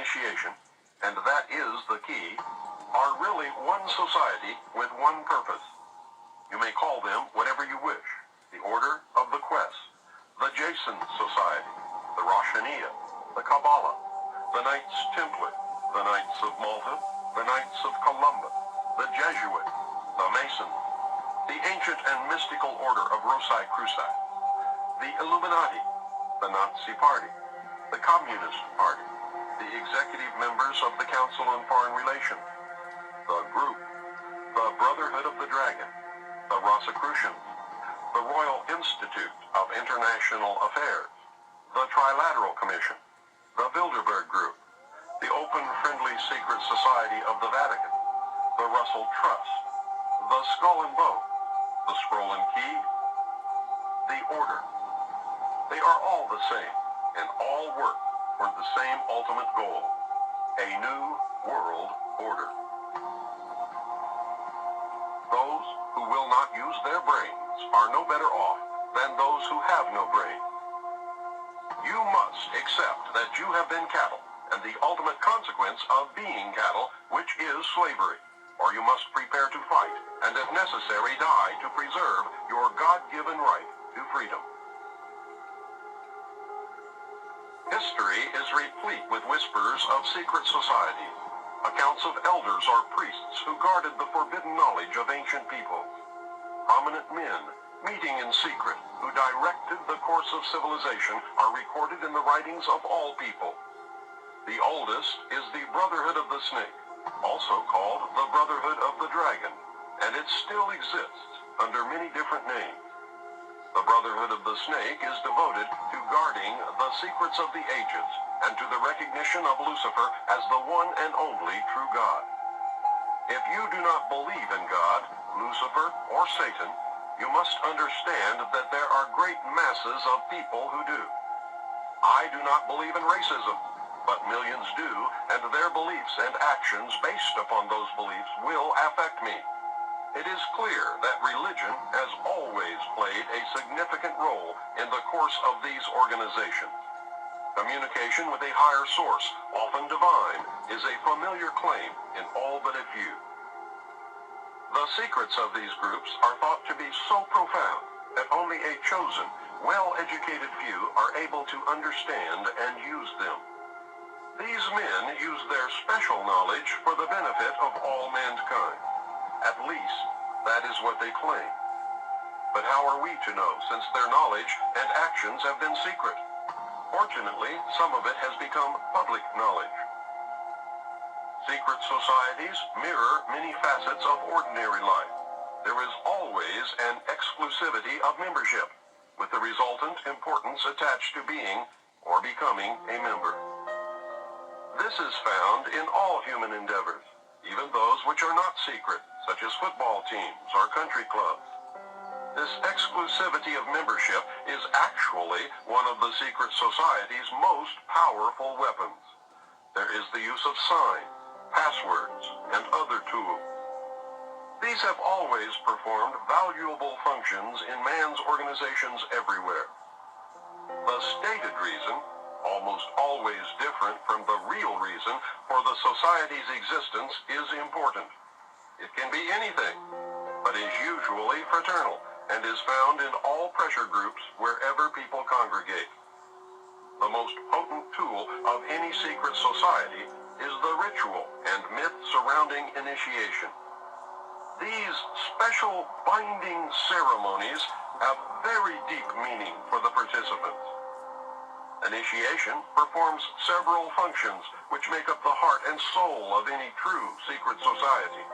initiation, and that is the key, are really one society with one purpose. You may call them whatever you wish: the Order of the Quest, the Jason Society, the Roshaniya, the Kabbalah, the Knights Templar, the Knights of Malta, the Knights of Columbus, the Jesuit, the Mason, the ancient and mystical order of Rosicrucians, the Illuminati, the Nazi Party, the Communist Party, the executive members of the Council on Foreign Relations, the Group, the Brotherhood of the Dragon, the Rosicrucians, the Royal Institute of International Affairs, the Trilateral Commission, the Bilderberg Group, the Open Friendly Secret Society of the Vatican, the Russell Trust, the Skull and Bone, the Scroll and Key, the Order. They are all the same, and all work toward the same ultimate goal: a new world order. Those who will not use their brains are no better off than those who have no brain. You must accept that you have been cattle, and the ultimate consequence of being cattle, which is slavery, or you must prepare to fight, and if necessary die to preserve your God-given right to freedom. History is replete with whispers of secret societies, accounts of elders or priests who guarded the forbidden knowledge of ancient peoples. Prominent men, meeting in secret, who directed the course of civilization, are recorded in the writings of all people. The oldest is the Brotherhood of the Snake, also called the Brotherhood of the Dragon, and it still exists under many different names. The Brotherhood of the Snake is devoted to guarding the secrets of the ages and to the recognition of Lucifer as the one and only true God. If you do not believe in God, Lucifer, or Satan, you must understand that there are great masses of people who do. I do not believe in racism, but millions do, and their beliefs and actions based upon those beliefs will affect me. It is clear that religion has always played a significant role in the course of these organizations. Communication with a higher source, often divine, is a familiar claim in all but a few. The secrets of these groups are thought to be so profound that only a chosen, well-educated few are able to understand and use them. These men use their special knowledge for the benefit of all mankind. At least, that is what they claim. But how are we to know, since their knowledge and actions have been secret? Fortunately, some of it has become public knowledge. Secret societies mirror many facets of ordinary life. There is always an exclusivity of membership, with the resultant importance attached to being or becoming a member. This is found in all human endeavors, even those which are not secret, such as football teams or country clubs. This exclusivity of membership is actually one of the secret society's most powerful weapons. There is the use of signs, passwords, and other tools. These have always performed valuable functions in man's organizations everywhere. The stated reason, almost always different from the real reason for the society's existence, is important. It can be anything, but is usually fraternal and is found in all pressure groups wherever people congregate. The most potent tool of any secret society is the ritual and myth surrounding initiation. These special binding ceremonies have very deep meaning for the participants. Initiation performs several functions which make up the heart and soul of any true secret society.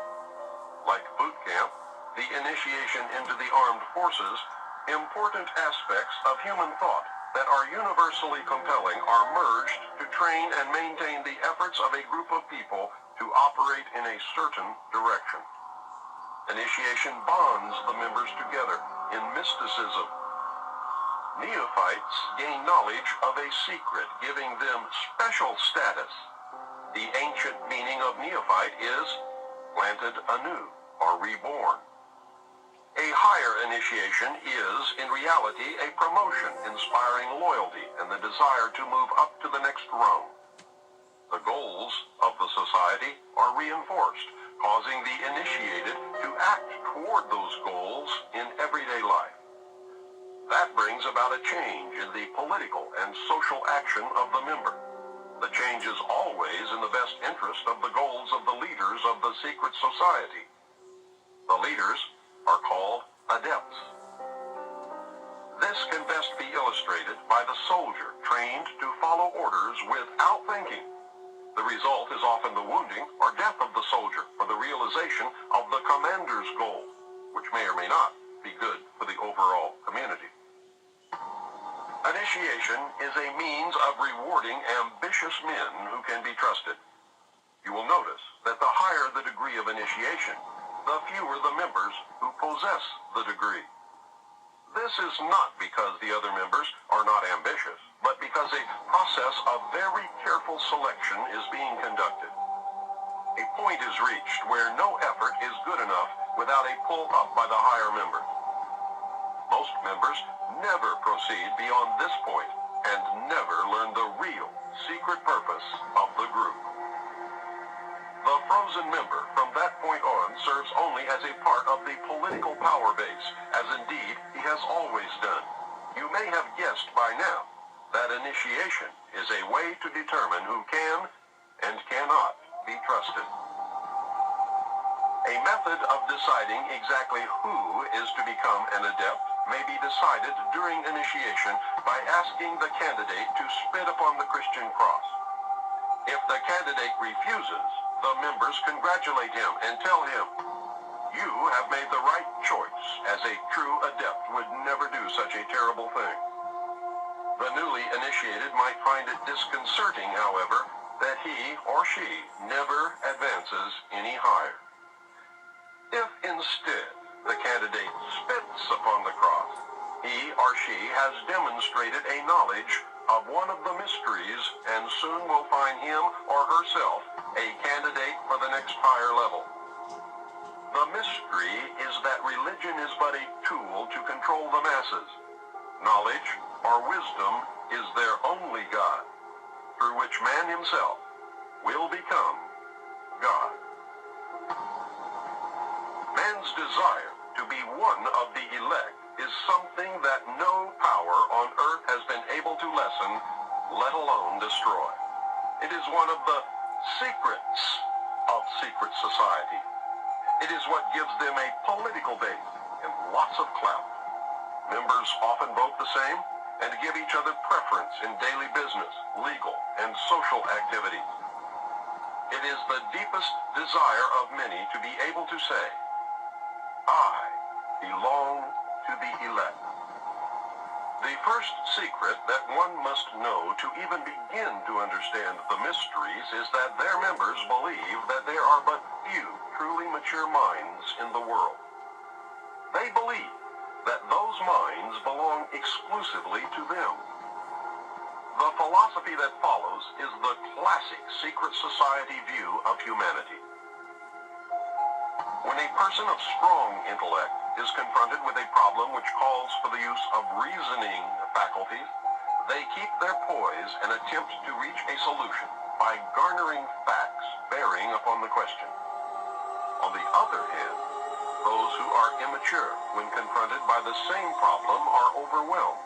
Like boot camp, the initiation into the armed forces, important aspects of human thought that are universally compelling are merged to train and maintain the efforts of a group of people to operate in a certain direction. Initiation bonds the members together in mysticism. Neophytes gain knowledge of a secret, giving them special status. The ancient meaning of neophyte is planted anew, or reborn. A higher initiation is, in reality, a promotion inspiring loyalty and the desire to move up to the next rung. The goals of the society are reinforced, causing the initiated to act toward those goals in everyday life. That brings about a change in the political and social action of the member. The change is always in the best interest of the goals of the leaders of the secret society. The leaders are called adepts. This can best be illustrated by the soldier trained to follow orders without thinking. The result is often the wounding or death of the soldier for the realization of the commander's goal, which may or may not be good for the overall community. Initiation is a means of rewarding ambitious men who can be trusted. You will notice that the higher the degree of initiation, the fewer the members who possess the degree. This is not because the other members are not ambitious, but because a process of very careful selection is being conducted. A point is reached where no effort is good enough without a pull up by the higher members. Most members never proceed beyond this point and never learn the real secret purpose of the group. The frozen member from that point on serves only as a part of the political power base, as indeed he has always done. You may have guessed by now that initiation is a way to determine who can and cannot be trusted. A method of deciding exactly who is to become an adept may be decided during initiation by asking the candidate to spit upon the Christian cross. If the candidate refuses, the members congratulate him and tell him, "You have made the right choice, as a true adept would never do such a terrible thing." The newly initiated might find it disconcerting, however, that he or she never advances any higher. If instead the candidate spits upon the cross, he or she has demonstrated a knowledge of one of the mysteries and soon will find him or herself a candidate for the next higher level. The mystery is that religion is but a tool to control the masses. Knowledge or wisdom is their only God, through which man himself will become God. Man's desire to be one of the elect is something that no power on earth has been able to lessen, let alone destroy. It is one of the secrets of secret society. It is what gives them a political base and lots of clout. Members often vote the same and give each other preference in daily business, legal, and social activities. It is the deepest desire of many to be able to say, "I belong to the elect." The first secret that one must know to even begin to understand the mysteries is that their members believe that there are but few truly mature minds in the world. They believe that those minds belong exclusively to them. The philosophy that follows is the classic secret society view of humanity. When a person of strong intellect is confronted with a problem which calls for the use of reasoning faculties, they keep their poise and attempt to reach a solution by garnering facts bearing upon the question. On the other hand, those who are immature when confronted by the same problem are overwhelmed.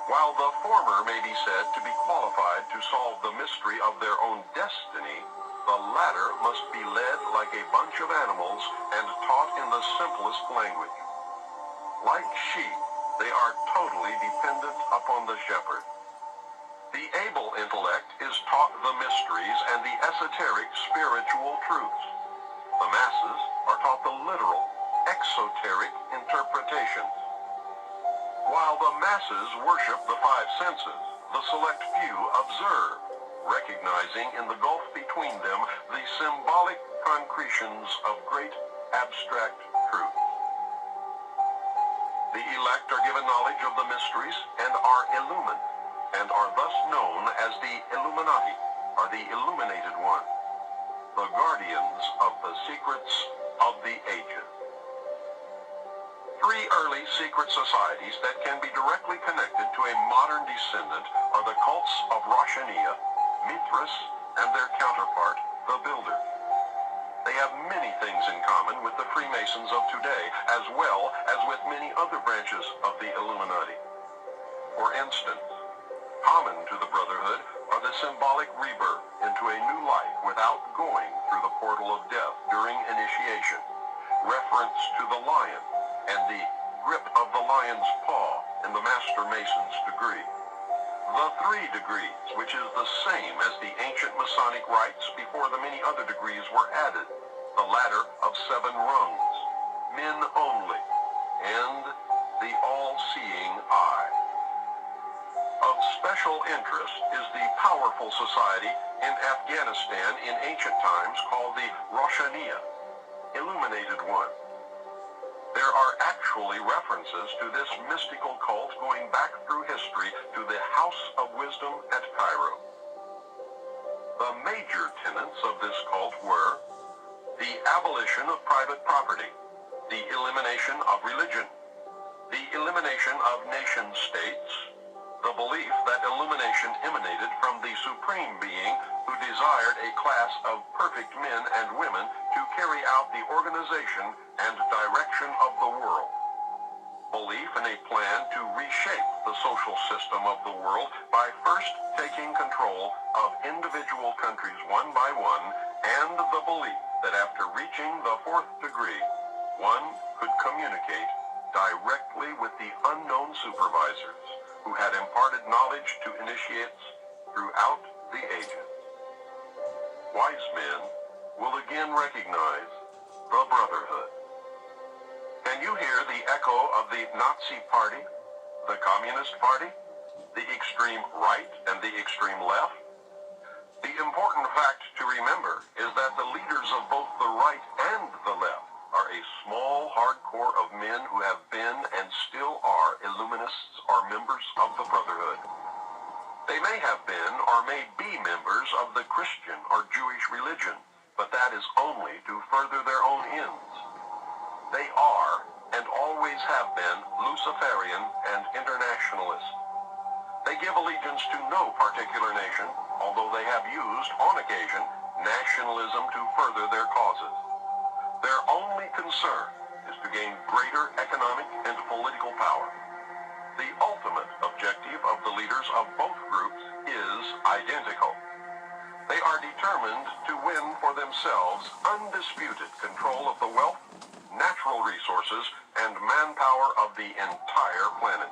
While the former may be said to be qualified to solve the mystery of their own destiny, the latter must be led like a bunch of animals and taught in the simplest language. Like sheep, they are totally dependent upon the shepherd. The able intellect is taught the mysteries and the esoteric spiritual truths. The masses are taught the literal, exoteric interpretations. While the masses worship the five senses, the select few observe, recognizing in the gulf between them the symbolic concretions of great abstract truths. The elect are given knowledge of the mysteries and are illumined, and are thus known as the Illuminati, or the illuminated ones, the guardians of the secrets of the ages. Three early secret societies that can be directly connected to a modern descendant are the cults of Roshaniya, Mithras, and their counterpart, the Builder. They have many things in common with the Freemasons of today, as well as with many other branches of the Illuminati. For instance, common to the Brotherhood are the symbolic rebirth into a new life without going through the portal of death during initiation, reference to the lion, and the grip of the lion's paw in the Master Mason's degree. The 3 degrees, which is the same as the ancient Masonic rites before the many other degrees were added, the ladder of 7 rungs, men only, and the all-seeing eye. Of special interest is the powerful society in Afghanistan in ancient times called the Roshaniya, Illuminated One. There are actually references to this mystical cult going back through history to the House of Wisdom at Cairo. The major tenets of this cult were the abolition of private property, the elimination of religion, the elimination of nation-states, the belief that illumination emanated from the Supreme Being who desired a class of perfect men and women to carry out the organization and direction of the world. Belief in a plan to reshape the social system of the world by first taking control of individual countries one by one, and the belief that after reaching the 4th degree, one could communicate directly with the unknown supervisors who had imparted knowledge to initiates throughout the ages. Wise men will again recognize the Brotherhood. Can you hear the echo of the Nazi Party, the Communist Party, the extreme right and the extreme left? The important fact to remember is that the leaders of both the right and the left are a small hardcore of men who have been and still are Illuminists or members of the Brotherhood. They may have been or may be members of the Christian or Jewish religion, but that is only to further their own ends. They are and always have been Luciferian and internationalist. They give allegiance to no particular nation, although they have used, on occasion, nationalism to further their causes. Their only concern is to gain greater economic and political power. The ultimate objective of the leaders of both groups is identical. They are determined to win for themselves undisputed control of the wealth, natural resources, and manpower of the entire planet.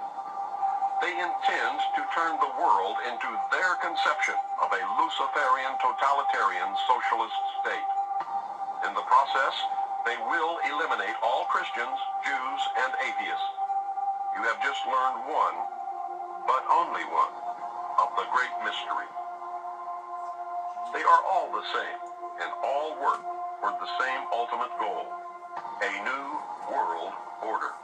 They intend to turn the world into their conception of a Luciferian totalitarian socialist state. In the process, they will eliminate all Christians, Jews, and atheists. You have just learned one, but only one, of the great mystery. They are all the same, and all work toward the same ultimate goal, a new world order.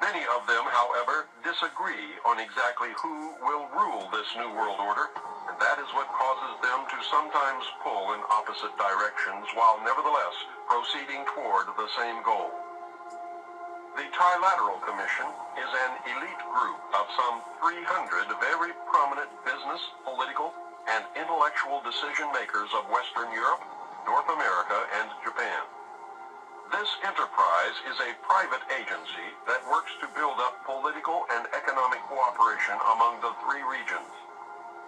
Many of them, however, disagree on exactly who will rule this new world order, and that is what causes them to sometimes pull in opposite directions while nevertheless proceeding toward the same goal. The Trilateral Commission is an elite group of some 300 very prominent business, political, and intellectual decision makers of Western Europe, North America, and Japan. This enterprise is a private agency that works to build up political and economic cooperation among the 3 regions.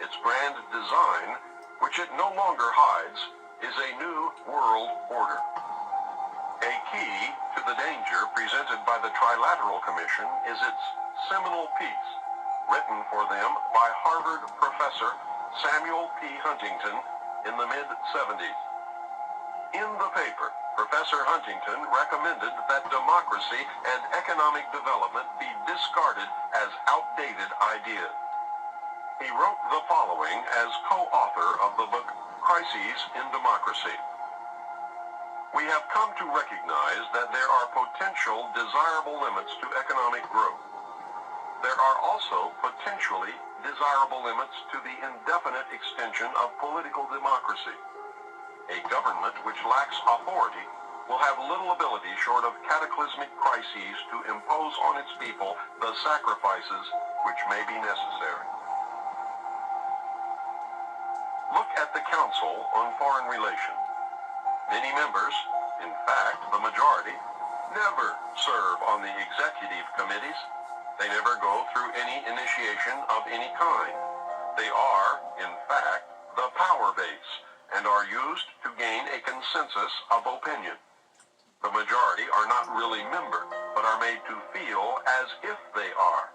Its grand design, which it no longer hides, is a new world order. A key to the danger presented by the Trilateral Commission is its seminal piece, written for them by Harvard professor Samuel P. Huntington in the mid-70s. In the paper, Professor Huntington recommended that democracy and economic development be discarded as outdated ideas. He wrote the following as co-author of the book Crises in Democracy. We have come to recognize that there are potential desirable limits to economic growth. There are also potentially desirable limits to the indefinite extension of political democracy. A government which lacks authority will have little ability short of cataclysmic crises to impose on its people the sacrifices which may be necessary. Look at the Council on Foreign Relations. Many members, in fact the majority, never serve on the executive committees. They never go through any initiation of any kind. They are, in fact, the power base and are used to gain a consensus of opinion. The majority are not really members, but are made to feel as if they are.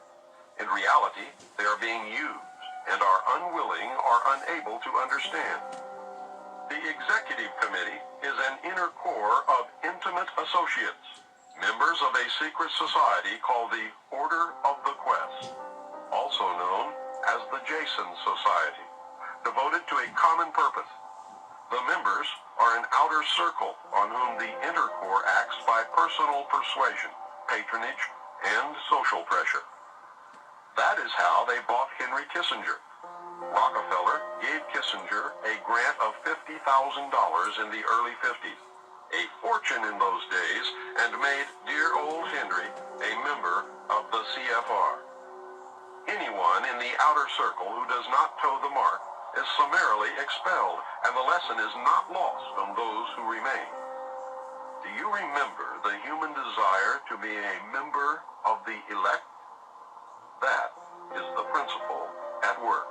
In reality, they are being used and are unwilling or unable to understand. The Executive Committee is an inner core of intimate associates, members of a secret society called the Order of the Quest, also known as the Jason Society, devoted to a common purpose. The members are an outer circle on whom the inner core acts by personal persuasion, patronage, and social pressure. That is how they bought Henry Kissinger. Rockefeller gave Kissinger a grant of $50,000 in the early 50s, a fortune in those days, and made dear old Henry a member of the CFR. Anyone in the outer circle who does not toe the mark is summarily expelled, and the lesson is not lost on those who remain. Do you remember the human desire to be a member of the elect? That is the principle at work.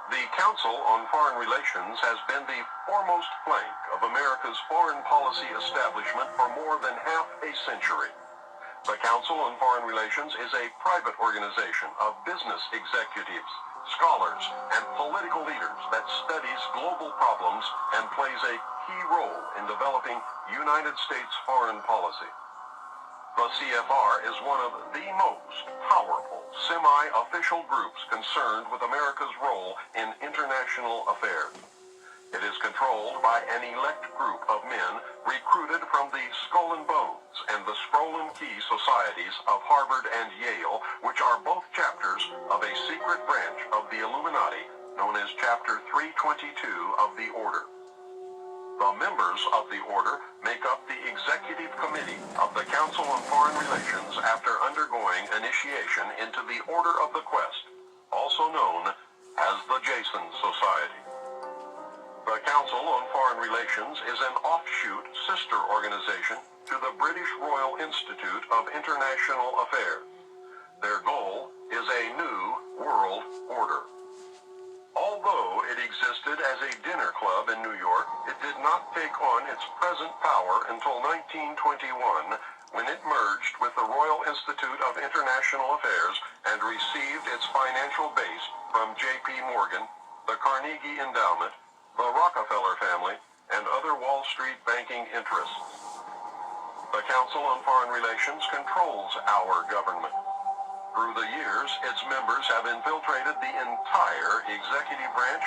The Council on Foreign Relations has been the foremost plank of America's foreign policy establishment for more than half a century. The Council on Foreign Relations is a private organization of business executives, scholars, and political leaders that studies global problems and plays a key role in developing United States foreign policy. The CFR is one of the most powerful semi-official groups concerned with America's role in international affairs. It is controlled by an elect group of men recruited from the Skull and Bones and the Scroll and Key societies of Harvard and Yale, which are both chapters of a secret branch of the Illuminati known as Chapter 322 of the Order. The members of the Order make up the Executive Committee of the Council on Foreign Relations after undergoing initiation into the Order of the Quest, also known as the Jason Society. The Council on Foreign Relations is an offshoot sister organization to the British Royal Institute of International Affairs. Their goal is a new world order. Although it existed as a dinner club in New York, it did not take on its present power until 1921, when it merged with the Royal Institute of International Affairs and received its financial base from J.P. Morgan, the Carnegie Endowment, the Rockefeller family, and other Wall Street banking interests. The Council on Foreign Relations controls our government. Through the years, its members have infiltrated the entire executive branch,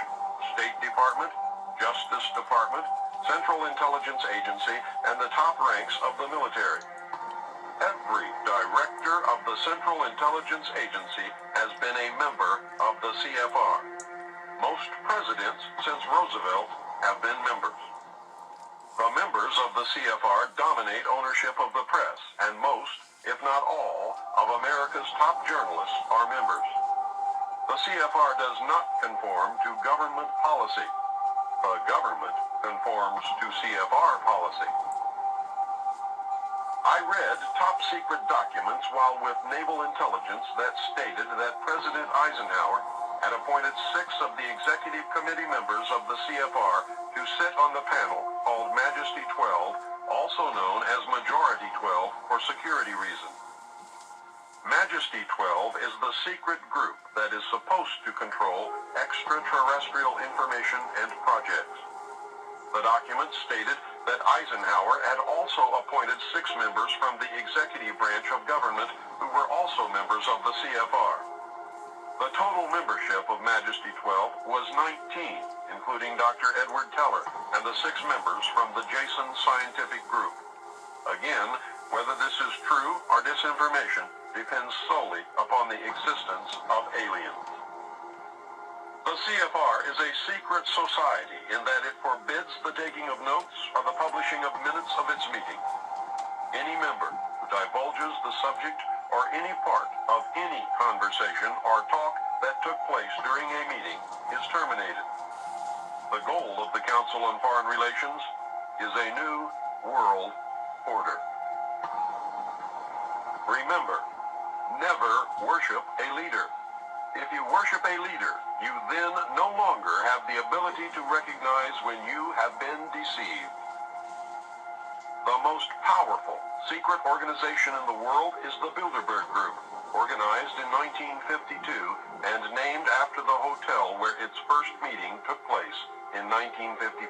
State Department, Justice Department, Central Intelligence Agency, and the top ranks of the military. Every director of the Central Intelligence Agency has been a member of the CFR. Most presidents since Roosevelt have been members. The members of the CFR dominate ownership of the press, and most, if not all, of America's top journalists are members. The CFR does not conform to government policy. The government conforms to CFR policy. I read top-secret documents while with Naval Intelligence that stated that President Eisenhower had appointed 6 of the Executive Committee members of the CFR to sit on the panel called Majesty 12, also known as Majority 12 for security reasons. Majesty 12 is the secret group that is supposed to control extraterrestrial information and projects. The document stated that Eisenhower had also appointed 6 members from the executive branch of government who were also members of the CFR. The total membership of Majesty 12 was 19, including Dr. Edward Teller and the 6 members from the Jason Scientific Group. Again, whether this is true or disinformation depends solely upon the existence of aliens. The CFR is a secret society in that it forbids the taking of notes or the publishing of minutes of its meetings. Any member who divulges the subject or any part of any conversation or talk that took place during a meeting is terminated. The goal of the Council on Foreign Relations is a new world order. Remember, never worship a leader. If you worship a leader, you then no longer have the ability to recognize when you have been deceived. The most powerful secret organization in the world is the Bilderberg Group, organized in 1952 and named after the hotel where its first meeting took place in 1954.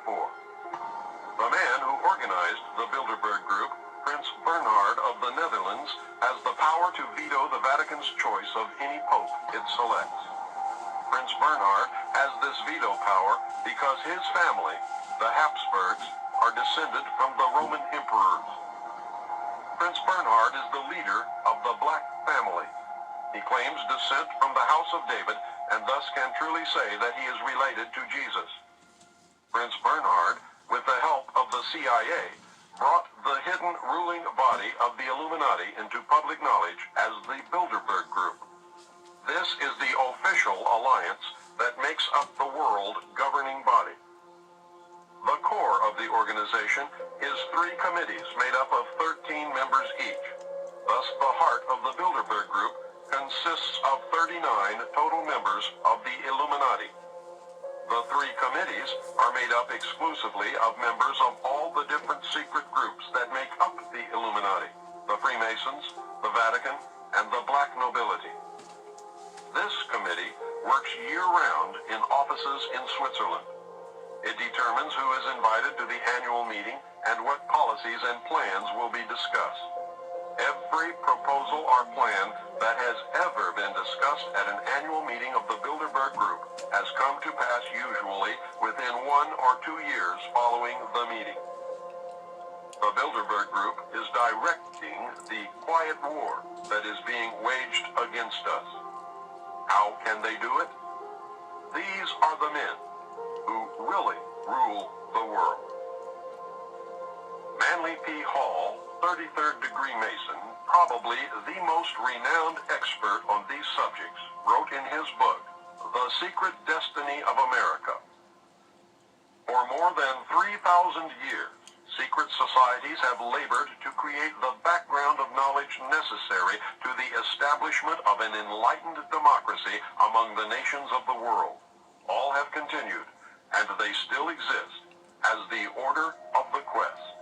The man who organized the Bilderberg Group, Prince Bernhard of the Netherlands, has the power to veto the Vatican's choice of any pope it selects. Prince Bernhard has this veto power because his family, the Habsburgs, are descended from the Roman emperors. Prince Bernhard is the leader of the Black family. He claims descent from the House of David and thus can truly say that he is related to Jesus. Prince Bernhard, with the help of the CIA, brought the hidden ruling body of the Illuminati into public knowledge as the Bilderberg Group. This is the official alliance that makes up the world governing body. The core of the organization is 3 committees made up of 13 members each. Thus, the heart of the Bilderberg Group consists of 39 total members of the Illuminati. The 3 committees are made up exclusively of members of all the different secret groups that make up the Illuminati: the Freemasons, the Vatican, and the Black nobility. This committee works year-round in offices in Switzerland. It determines who is invited to the annual meeting and what policies and plans will be discussed. Every proposal or plan that has ever been discussed at an annual meeting of the Bilderberg Group has come to pass usually within 1 or 2 years following the meeting. The Bilderberg Group is directing the quiet war that is being waged against us. How can they do it? These are the men who really rule the world. Manly P. Hall, 33rd degree Mason, probably the most renowned expert on these subjects, wrote in his book, The Secret Destiny of America. For more than 3,000 years, secret societies have labored to create the background of knowledge necessary to the establishment of an enlightened democracy among the nations of the world. All have continued, and they still exist, as the Order of the Quest.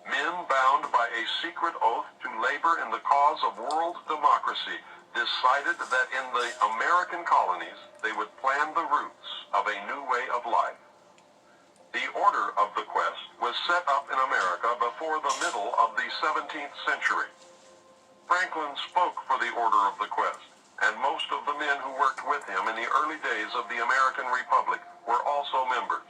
Men bound by a secret oath to labor in the cause of world democracy decided that in the American colonies they would plan the roots of a new way of life. The Order of the Quest was set up in America before the middle of the 17th century. Franklin spoke for the Order of the Quest, and most of the men who worked with him in the early days of the American Republic were also members.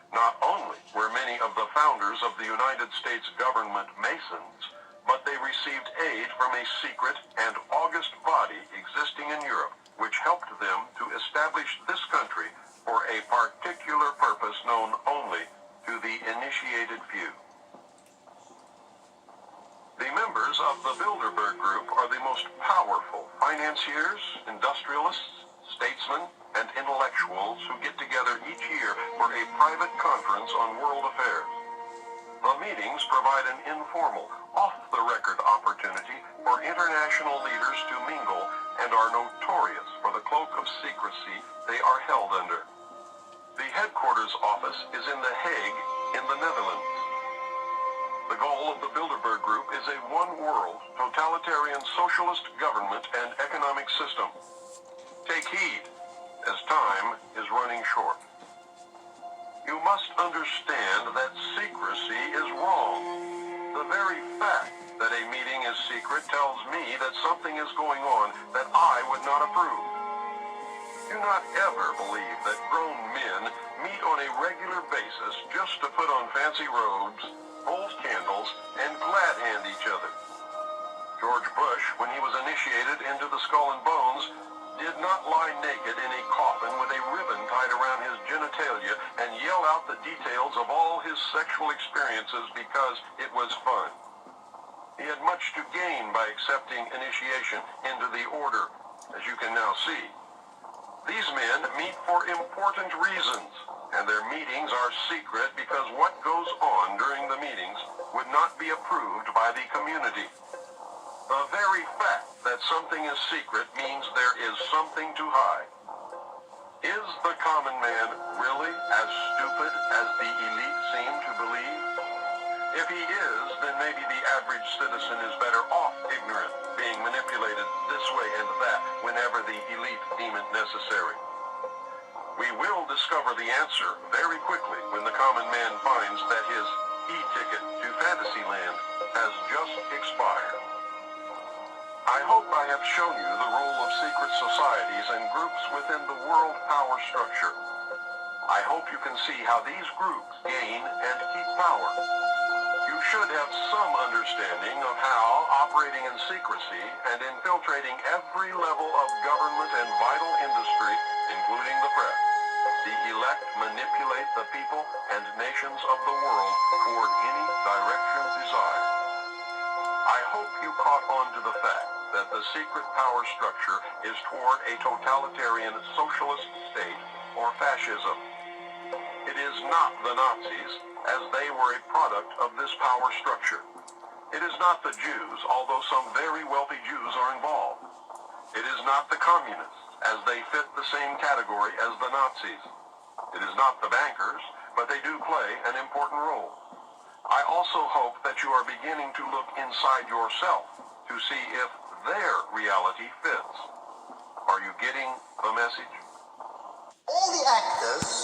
Not only were many of the founders of the United States government Masons, but they received aid from a secret and august body existing in Europe, which helped them to establish this country for a particular purpose known only to the initiated few. The members of the Bilderberg Group are the most powerful financiers, industrialists, statesmen, and intellectuals who get together each year for a private conference on world affairs. The meetings provide an informal, off-the-record opportunity for international leaders to mingle and are notorious for the cloak of secrecy they are held under. The headquarters office is in The Hague in the Netherlands. The goal of the Bilderberg Group is a one-world, totalitarian socialist government and economic system. Take heed, as time is running short. You must understand that secrecy is wrong. The very fact that a meeting is secret tells me that something is going on that I would not approve. Do not ever believe that grown men meet on a regular basis just to put on fancy robes, hold candles, and glad-hand each other. George Bush, when he was initiated into the Skull and Bones, did not lie naked in a coffin with a ribbon tied around his genitalia and yell out the details of all his sexual experiences because it was fun. He had much to gain by accepting initiation into the order, as you can now see. These men meet for important reasons. and their meetings are secret because what goes on during the meetings would not be approved by the community. The very fact that something is secret means there is something to hide. Is the common man really as stupid as the elite seem to believe? If he is, then maybe the average citizen is better off ignorant, being manipulated this way and that whenever the elite deem it necessary. We will discover the answer very quickly when the common man finds that his e-ticket to Fantasyland has just expired. I hope I have shown you the role of secret societies and groups within the world power structure. I hope you can see how these groups gain and keep power. You should have some understanding of how operating in secrecy and infiltrating every level of government and vital industry, including the press, the elect manipulate the people and nations of the world toward any direction desired. I hope you caught on to the fact that the secret power structure is toward a totalitarian socialist state or fascism. It is not the Nazis, as they were a product of this power structure. It is not the Jews, although some very wealthy Jews are involved. It is not the communists, as they fit the same category as the Nazis. It is not the bankers, but they do play an important role. I also hope that you are beginning to look inside yourself to see if their reality fits. Are you getting the message? All the actors